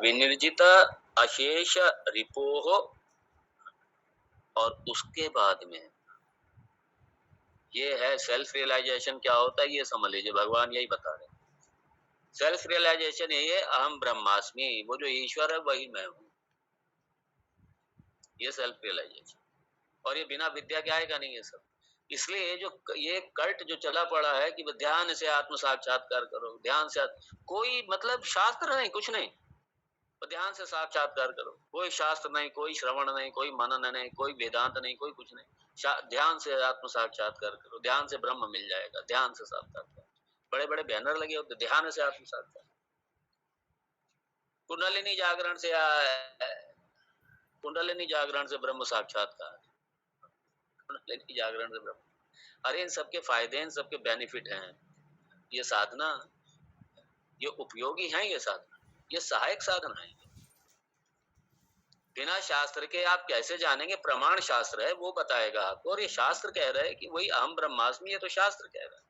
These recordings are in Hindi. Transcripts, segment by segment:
विनिर्जित अशेष रिपोह, और उसके बाद में ये है सेल्फ रियलाइजेशन। क्या होता है ये समझ लीजिए, भगवान यही बता रहे हैं। सेल्फ रियलाइजेशन यही है, अहम ब्रह्मास्मि, वो जो ईश्वर है वही मैं हूँ, ये सेल्फ रियलाइजेशन। और ये बिना विद्या के आएगा नहीं ये सब। इसलिए ये कल्ट जो चला पड़ा है कि ध्यान से आत्म साक्षात्कार करो, ध्यान से कोई मतलब शास्त्र नहीं, कुछ नहीं, ध्यान से साक्षात्कार करो। कोई शास्त्र नहीं, कोई श्रवण नहीं, कोई मनन नहीं, कोई वेदांत नहीं, कोई कुछ नहीं। ध्यान से आत्म साक्षात्कार करो, ध्यान से ब्रह्म मिल जाएगा, ध्यान से साक्षात्कार। बड़े बड़े बैनर लगे होते, ध्यान से आत्म साक्षात्कार, कुंडलिनी जागरण से कुंडलिनी जागरण से ब्रह्म साक्षात्कार, कुंडलिनी जागरण से ब्रह्म। अरे इन सबके फायदे, इन सबके बेनिफिट हैं। ये साधना, ये उपयोगी है, ये साधना, ये सहायक साधना है। बिना शास्त्र के आप कैसे जानेंगे? प्रमाण शास्त्र है, वो बताएगा आपको। और ये शास्त्र कह रहे हैं कि वही अहम ब्रह्मास्मि है, तो शास्त्र कह रहा है।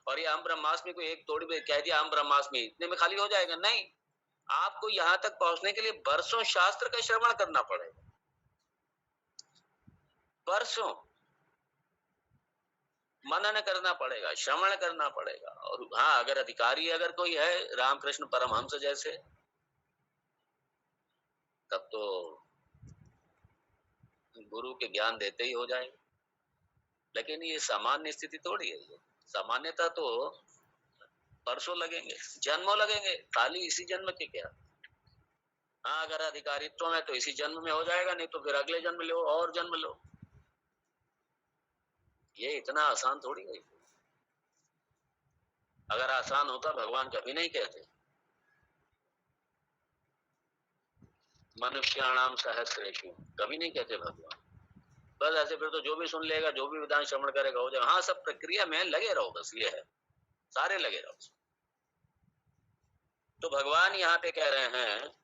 और ये अहम ब्रह्मास्मि को एक तोड़ में कह दिया अहम ब्रह्मास्मि, इतने में खाली हो जाएगा? नहीं, आपको यहां तक पहुंचने के लिए बरसों शास्त्र का श्रवण करना पड़ेगा, बरसों मनन करना पड़ेगा, श्रवण करना पड़ेगा। और हाँ, अगर अधिकारी अगर कोई है रामकृष्ण परमहंस जैसे, तब तो गुरु के ज्ञान देते ही हो जाएगा। लेकिन ये सामान्य स्थिति थोड़ी है। ये सामान्यता तो परसों लगेंगे, जन्मों लगेंगे, खाली इसी जन्म के क्या। हाँ, अगर अधिकारित्व में तो इसी जन्म में हो जाएगा, नहीं तो फिर अगले जन्म लो और जन्म लो। ये इतना आसान थोड़ी है। अगर आसान होता भगवान कभी नहीं कहते मनुष्याणाम सहस्रेषु, कभी नहीं कहते भगवान। बस ऐसे फिर तो जो भी सुन लेगा, जो भी विधान श्रवण करेगा हो जाएगा। हाँ, सब प्रक्रिया में लगे रहो, बस ये है, सारे लगे रहो। तो भगवान यहाँ पे कह रहे हैं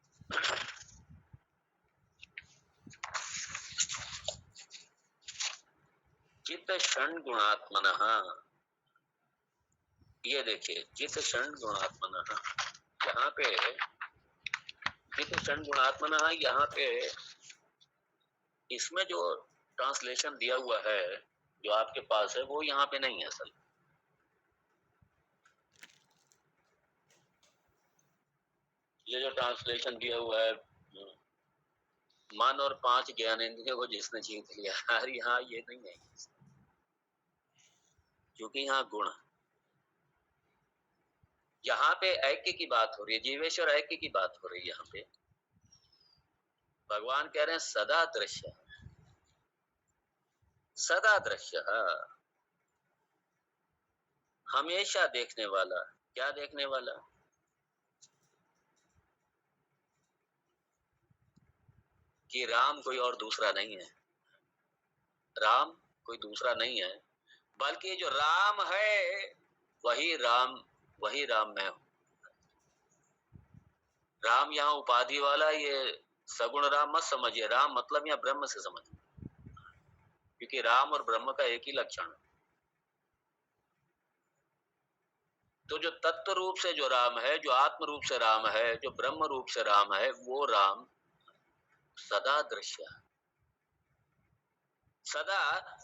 चित्त षण गुणात्मनः, ये देखिए चित्त षण गुणात्मनः, यहाँ पे चित्त षण गुणात्मनः, यहाँ पे इसमें जो ट्रांसलेशन दिया हुआ है जो आपके पास है वो यहाँ पे नहीं है असल। ये जो ट्रांसलेशन दिया हुआ है मन और 5 ज्ञानेंद्रियों को जिसने जीत लिया, यार यहाँ ये नहीं है, क्योंकि यहाँ गुण, यहाँ पे ऐक्य की बात हो रही है, जीवेश्वर ऐक्य की बात हो रही है। यहाँ पे भगवान कह रहे हैं सदा दृश्य, सदा दृश्य, हमेशा देखने वाला। क्या देखने वाला? कि राम कोई और दूसरा नहीं है, राम कोई दूसरा नहीं है, बल्कि जो राम है वही राम, वही राम मैं हूं। राम यहाँ उपाधि वाला, ये सगुण राम मत समझिए, राम मतलब यहाँ ब्रह्म से समझिए, क्योंकि राम और ब्रह्म का एक ही लक्षण है। तो जो तत्व रूप से जो राम है, जो आत्म रूप से राम है, जो ब्रह्म रूप से राम है, वो राम सदा दृश्य है। सदा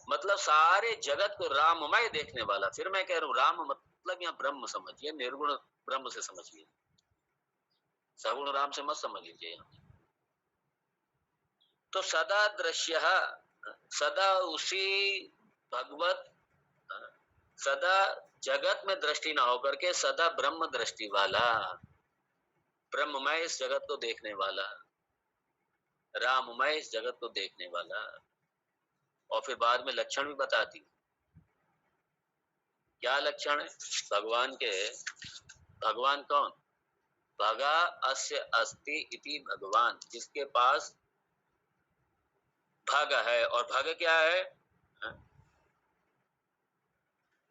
मतलब सारे जगत को राममय देखने वाला। फिर मैं कह रहा हूं राम मतलब यहाँ ब्रह्म समझिए, निर्गुण ब्रह्म से समझिए, सगुण राम से मत समझ लीजिए। तो सदा दृश्य, सदा उसी भगवत, सदा जगत में दृष्टि ना होकर के सदा ब्रह्म दृष्टि वाला, ब्रह्ममय इस जगत को देखने वाला, राममय इस जगत को देखने वाला। और फिर बाद में लक्षण भी बता दी। क्या लक्षण है भगवान के? भगवान कौन? भगा अस्य अस्ति इति भगवान, जिसके पास भग है। और भग क्या है?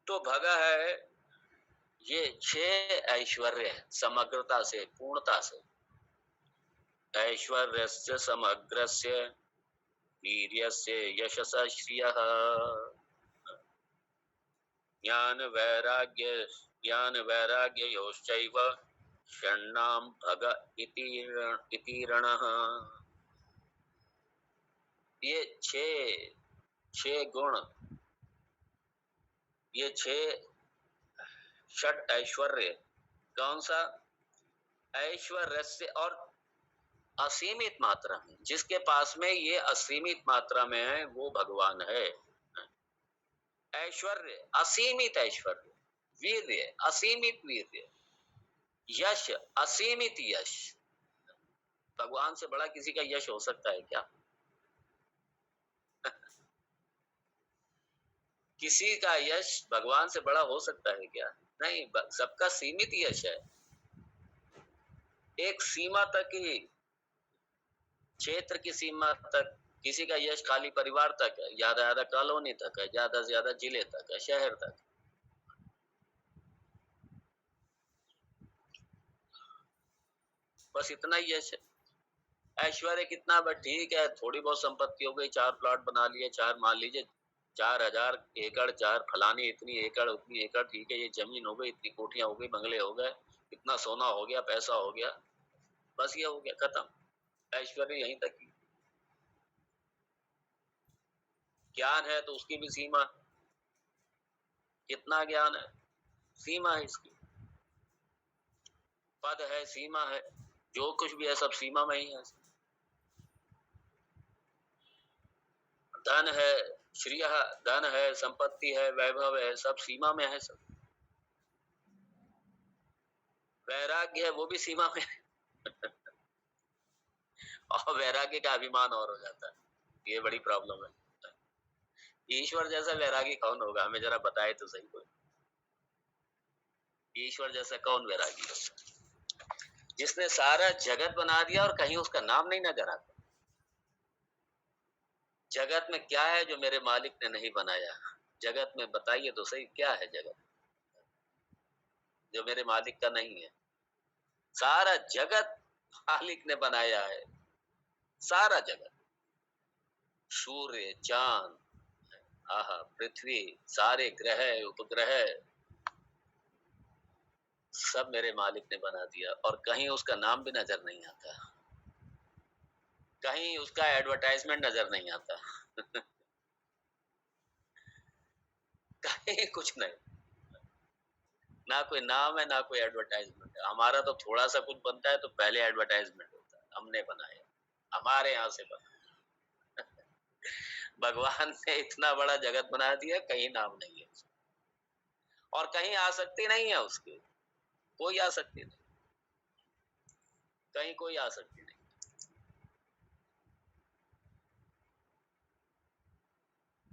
तो भग है ये 6 ऐश्वर्य है, समग्रता से, पूर्णता से। ऐश्वर्यस्य समग्रस्य वीर्यस्य यशसः श्रियः ज्ञान वैराग्य योश्चैव षण्णाम भग इति रणः। ये छह गुण, ये षट ऐश्वर्य, कौन सा ऐश्वर्य से और असीमित मात्रा में, जिसके पास में ये असीमित मात्रा में है वो भगवान है। ऐश्वर्य असीमित ऐश्वर्य, वीर्य असीमित वीर्य, यश असीमित यश। भगवान से बड़ा किसी का यश हो सकता है क्या? किसी का यश भगवान से बड़ा हो सकता है क्या? नहीं, सबका सीमित यश है। एक सीमा तक ही, क्षेत्र की सीमा तक किसी का यश खाली परिवार तक है, ज्यादा ज्यादा कॉलोनी तक है, ज्यादा से ज्यादा जिले तक है, शहर तक। बस इतना ही यश है। ऐश्वर्य कितना, बस ठीक है, थोड़ी बहुत संपत्ति हो गई, 4 प्लॉट बना लिए, 4 मान लीजिए 4000 एकड़, 4 फलानी इतनी एकड़ उतनी एकड़, ठीक है, ये जमीन हो गई, इतनी कोठियां हो गई, बंगले हो गए, इतना सोना हो गया, पैसा हो गया, बस ये हो गया, खत्म। ऐश्वर्य यहीं तक ही। ज्ञान है तो उसकी भी सीमा, कितना ज्ञान है, सीमा है इसकी। पद है, सीमा है, जो कुछ भी है सब सीमा में ही है। धन है, श्रेय, धन है, संपत्ति है, वैभव है, सब सीमा में है सब। वैराग्य है, वो भी सीमा में है। और वैराग्य का अभिमान और हो जाता है, ये बड़ी प्रॉब्लम है। ईश्वर जैसा वैरागी कौन होगा, हमें जरा बताए तो सही कोई। ईश्वर जैसा कौन वैरागी होगा, जिसने सारा जगत बना दिया और कहीं उसका नाम नहीं नजर आता। जगत में क्या है जो मेरे मालिक ने नहीं बनाया? जगत में बताइए तो सही, क्या है जगत जो मेरे मालिक का नहीं है? सारा जगत मालिक ने बनाया है, सारा जगत, सूर्य, चांद, आहा, पृथ्वी, सारे ग्रह उपग्रह, सब मेरे मालिक ने बना दिया और कहीं उसका नाम भी नजर नहीं आता, कहीं उसका एडवर्टाइजमेंट नजर नहीं आता। कहीं कुछ नहीं, ना कोई नाम है ना कोई एडवर्टाइजमेंट है। हमारा तो थोड़ा सा कुछ बनता है तो पहले एडवर्टाइजमेंट होता है, हमने बनाया, हमारे यहाँ से बना। भगवान ने इतना बड़ा जगत बना दिया, कहीं नाम नहीं है और कहीं आसक्ति नहीं है उसकी, कोई आसक्ति नहीं, कहीं कोई आसक्ति नहीं।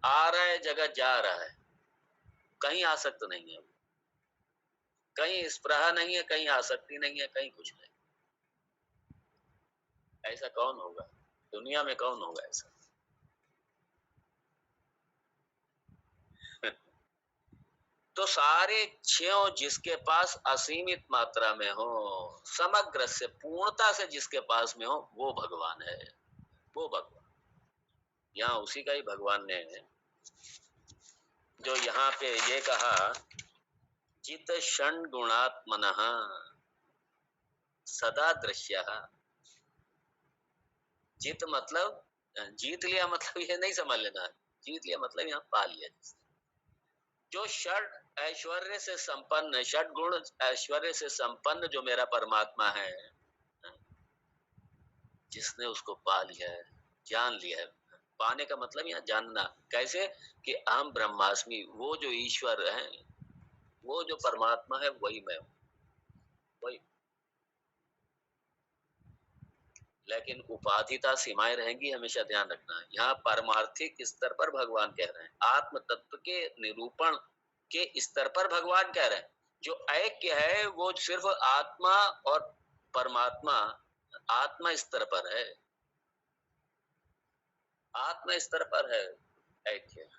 आ रहा है जगत, जा रहा है, कहीं आसक्त नहीं है, कहीं स्पृहा नहीं है, कहीं आसक्ति नहीं है, कहीं कुछ नहीं। ऐसा कौन होगा दुनिया में, कौन होगा ऐसा? तो सारे छयों जिसके पास असीमित मात्रा में हो, समग्र से पूर्णता से जिसके पास में हो, वो भगवान है, वो भगवान। यहाँ उसी का ही भगवान ने जो यहाँ पे ये कहा, जित षण गुणात्मनः सदा दृश्य। जीत मतलब, जीत लिया मतलब ये नहीं समझ लेना, जीत लिया मतलब यहाँ पा लिया। जो षड ऐश्वर्य से संपन्न, षड गुण ऐश्वर्य से संपन्न जो मेरा परमात्मा है, जिसने उसको पा लिया है, जान लिया है। पाने का मतलब यहाँ जानना, कैसे कि अहम ब्रह्मास्मि, वो जो ईश्वर है, वो जो परमात्मा है, वही मैं हूँ, वही। लेकिन उपाधिता सीमाएं रहेंगी, हमेशा ध्यान रखना। यहाँ परमार्थिक स्तर पर भगवान कह रहे हैं, आत्म तत्व के निरूपण के स्तर पर भगवान कह रहे हैं। जो ऐक्य है वो सिर्फ आत्मा और परमात्मा, आत्मा स्तर पर है, आत्मा स्तर पर है ऐक्य।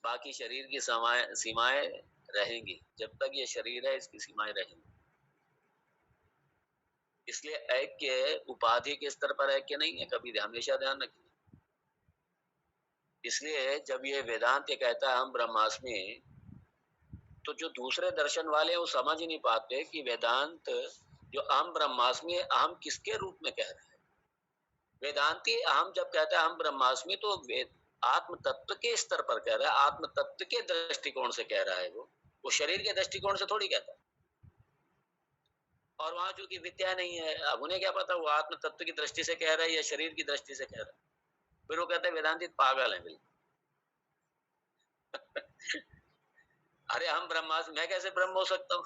बाकी शरीर की सीमाएं रहेंगी, जब तक ये शरीर है इसकी सीमाएं रहेंगी। इसलिए ऐक्य उपाधि के स्तर पर ऐक्य नहीं है, कभी हमेशा ध्यान रखिए। इसलिए जब ये वेदांत ये कहता है हम ब्रह्मास्मि, तो जो दूसरे दर्शन वाले हैं वो समझ ही नहीं पाते कि वेदांत जो अहम ब्रह्मास्मि है, अहम किसके रूप में कह रहा है। वेदांती अहम जब कहता है अहम ब्रह्मास्मि, तो आत्म तत्व के स्तर पर कह रहा है, आत्म तत्व के दृष्टिकोण से कह रहा है। वो शरीर के दृष्टिकोण से थोड़ी कहता है। और वहां चूंकि विद्या नहीं है, अब उन्हें क्या पता वो आत्म तत्व की दृष्टि से कह रहा है या शरीर की दृष्टि से कह रहा है। फिर वो कहते हैं वेदांती पागल है बिल्कुल। अरे हम ब्रह्मास्मि, मैं कैसे ब्रह्म हो सकता हूँ?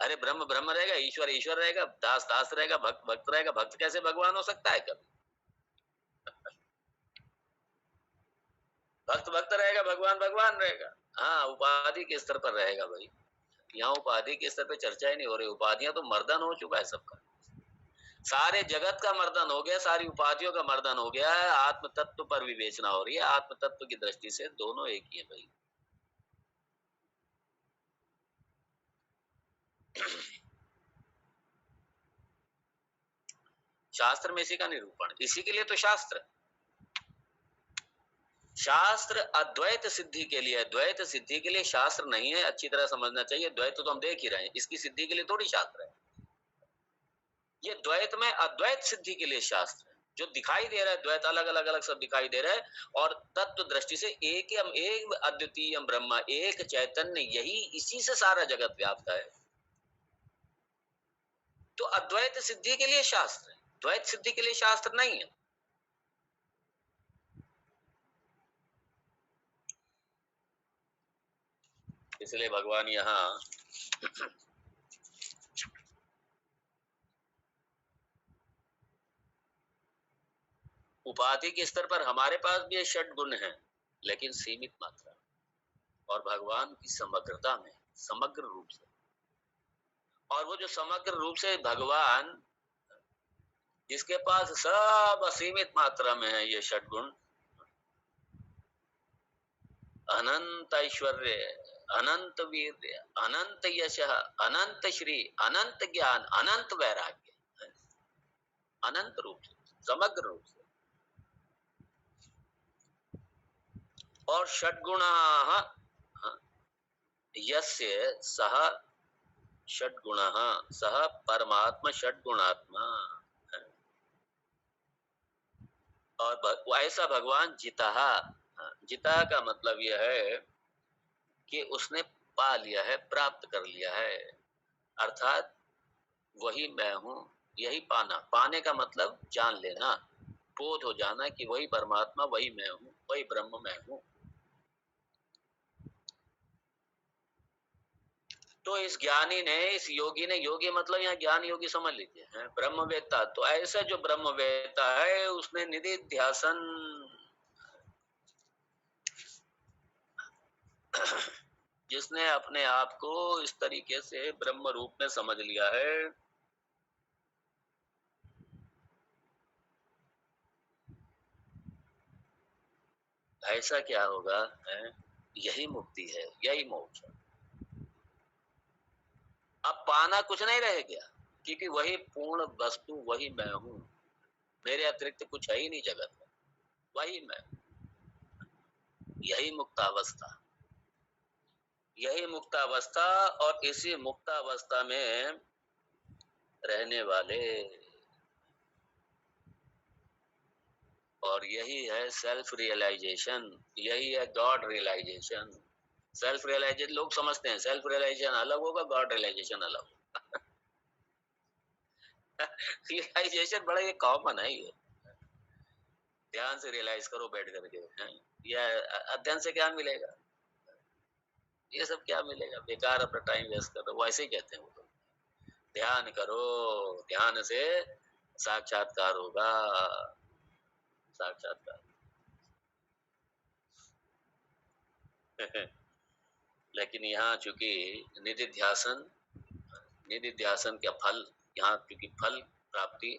अरे ब्रह्म ब्रह्म रहेगा, ईश्वर ईश्वर रहेगा, दास दास रहेगा, भक्त भक्त रहेगा। भक्त कैसे भगवान हो सकता है कभी? भक्त भक्त रहेगा, भगवान भगवान रहेगा। हाँ, उपाधि के स्तर पर रहेगा भाई। यहाँ उपाधि के स्तर पे चर्चा ही नहीं हो रही। उपाधियां तो मर्दन हो चुका है सबका। सारे जगत का मर्दन हो गया, सारी उपाधियों का मर्दन हो गया है। आत्म तत्व पर विवेचना हो रही है। आत्म तत्व की दृष्टि से दोनों एक ही है भाई। शास्त्र में इसी का निरूपण, इसी के लिए तो शास्त्र। शास्त्र अद्वैत सिद्धि के लिए, द्वैत सिद्धि के लिए शास्त्र नहीं है। अच्छी तरह समझना चाहिए। द्वैत तो हम देख ही रहे हैं, इसकी सिद्धि के लिए थोड़ी शास्त्र है। ये द्वैत में अद्वैत सिद्धि के लिए शास्त्र है। जो दिखाई दे रहा है द्वैत, अलग अलग अलग सब दिखाई दे रहा है, और तत्व दृष्टि से एक एक अद्वितीय ब्रह्म, एक चैतन्य, यही इसी से सारा जगत व्याप्त है। तो अद्वैत सिद्धि के लिए शास्त्र है, द्वैत सिद्धि के लिए शास्त्र नहीं है। इसलिए भगवान यहाँ उपाधि के स्तर पर हमारे पास भी ये षट गुण है, लेकिन सीमित मात्रा, और भगवान की समग्रता में, समग्र रूप से। और वो जो समग्र रूप से भगवान, जिसके पास सब असीमित मात्रा में है ये षट गुण, अनंत ऐश्वर्य, अनंत वीर्य, अनंत यश, अनंत श्री, अनंत ज्ञान, अनंत वैराग्य, अनंत रूप से, समग्र रूप से। और षड्गुणा यस्य सह षड्गुणः सह परमात्मा षड्गुणात्मा। और ऐसा भगवान जिता, जिता का मतलब यह है कि उसने पा लिया है, प्राप्त कर लिया है। अर्थात वही मैं हूं, यही पाना। पाने का मतलब जान लेना, बोध हो जाना कि वही परमात्मा, वही मैं हूं, वही ब्रह्म मैं हूं। तो इस ज्ञानी ने, इस योगी ने, योगी मतलब यहाँ ज्ञान योगी समझ लीजिए, ब्रह्मवेत्ता। तो ऐसा जो ब्रह्मवेत्ता है उसने निधिध्यासन जिसने अपने आप को इस तरीके से ब्रह्म रूप में समझ लिया है, ऐसा क्या होगा है? यही मुक्ति है, यही मोक्ष है। अब पाना कुछ नहीं रह गया, क्योंकि वही पूर्ण वस्तु, वही मैं हूं। मेरे अतिरिक्त कुछ है ही नहीं जगत में, वही मैं। यही मुक्तावस्था, यही मुक्तावस्था। और इसी मुक्तावस्था में रहने वाले, और यही है सेल्फ रियलाइजेशन, यही है गॉड रियलाइजेशन। सेल्फ रियलाइजेशन लोग समझते हैं, सेल्फ रियलाइजेशन अलग होगा, गॉड रियलाइजेशन अलग होगा। रियलाइजेशन बड़ा ये कॉमन है ये। ध्यान से रियलाइज करो बैठ करके, या अध्ययन से क्या मिलेगा? ये सब क्या मिलेगा? बेकार अपना टाइम वेस्ट कर दो, वैसे ही कहते हैं वो तो। ध्यान करो, ध्यान से साक्षात्कार होगा, साक्षात्कार। लेकिन यहाँ चूंकि निधिध्यासन, निधिध्यासन का फल, यहाँ क्योंकि फल प्राप्ति,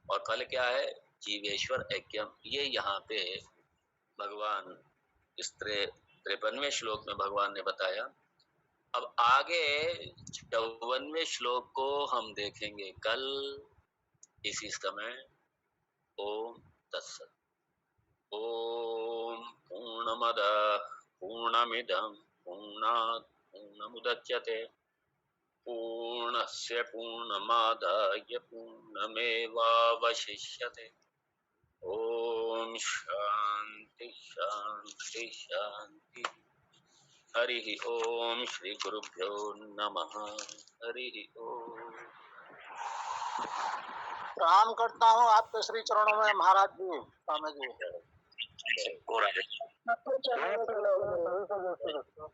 और फल क्या है? जीवेश्वर ऐक्यम। ये यहाँ पे भगवान इस 53वें श्लोक में भगवान ने बताया। अब आगे 54वें श्लोक को हम देखेंगे कल इसी समय। ओम तत्सत। ओम पूर्णमद पूर्णमिदं पूर्णात् पूर्णमुदच्यते पूर्णस्य पूर्णमादाय पूर्णमेवावशिष्यते। ओम शांति शांति शांति। हरि ओम श्री गुरुभ्यो नमः। हरि ओम। प्रणाम करता हूँ आपके श्री चरणों में महाराज जी, स्वामी जी।